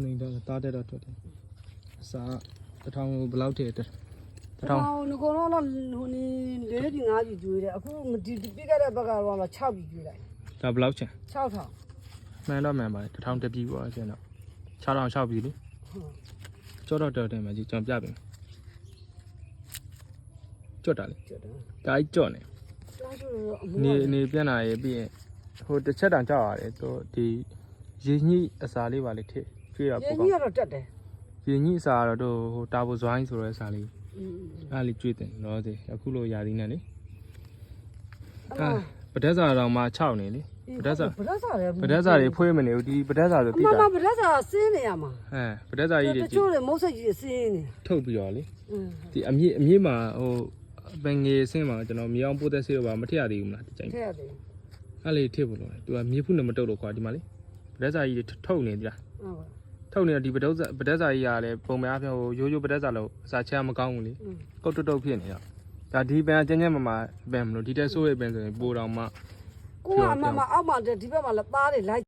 နေတော့တားတဲ့တော့ထွက်တယ်အစာတထောင်ဘယ်လောက်ထည့်တယ်တထောင် ငကောတော့ဟိုနေ၄ပြည်၅ပြည်ကျွေးတယ်အခုဒီပြခဲ့တဲ့ဘက်ကတော့6ပြည်ကျွေးလိုက် ဒါဘယ်လောက်ချင် 6000 မှန်တော့မှန်ပါတယ်တထောင်တပြီပေါ့ရှင်တော့6006ပြီလေကြောတော့တော်တယ်မှာကြီးကျွန်တော်ပြပေးမယ်ကြော့တာလေ ကျွတ်တယ် ဒါကြီးကြော့နေ ကျောင်းဆိုတော့အ နေပြန်လာရေးပြီးရင်ဟိုတစ်ချက်တောင်ကြောက်ရတယ်သူဒီရေညှိအစာလေးပါလေထည့်ကြွေးတော့ ရ ပေါ့ င်း ကော ကြီး င်း ကတော့တက်တယ် ရေညှိအစာကတော့တို့ဟိုတာဘိုဇွိုင်းဆိုတဲ့အစာလေးအဲ့လေးကြွေးတယ်တော့ဒီအခုလိုယာသီးနဲ့လေပဒက်စာတော်မှ6နေလေပဒက်စာတွေဖွေးမနေဘူးဒီပဒက်စာဆိုတိ မ တာ မပလက်စာဆင်းနေရမှာ ပဒက်စာကြီးတွေ တချို့တွေမုတ်ဆက်ကြီးဆင်းနေ ထုတ်ပြီးတော့လေဒီအမြင့်မှာဟိုပင်ငယ်ဆင်းမှာကျွန်တော်မြေအောင်ပိုးသက်ဆေးတော့ပါမထည့်ရသေးဘူးမလားဒီကြိုင် ထည့်ရတယ် အဲ့လေးထည့်ဖို့လို့သူကမြေဖုနဲ့မတုတ်တော့ခွာဒီမှာလေပဒက်စာကြီးတွေထုတ်နေသလား ဟုတ်ပါ ထုတ်နေတော့ဒီပဒက်စာကြီးကလည်းပုံများအပြောဟိုရိုးရိုးပဒက်စာလို့အစာချမ်းမကောင်းဘူးလေကုတ်တုတ်ဖြစ်နေတော့ဒါဒီပန်ကျန်းကျန်းမာပန်မလို့ဒီတက်ဆိုးရဲ့ပန်ဆိုရင်ပိုတော်မှ ကိုကအမအောက်မှာဒီဘက်မှာလည်းသားတွေလိုက်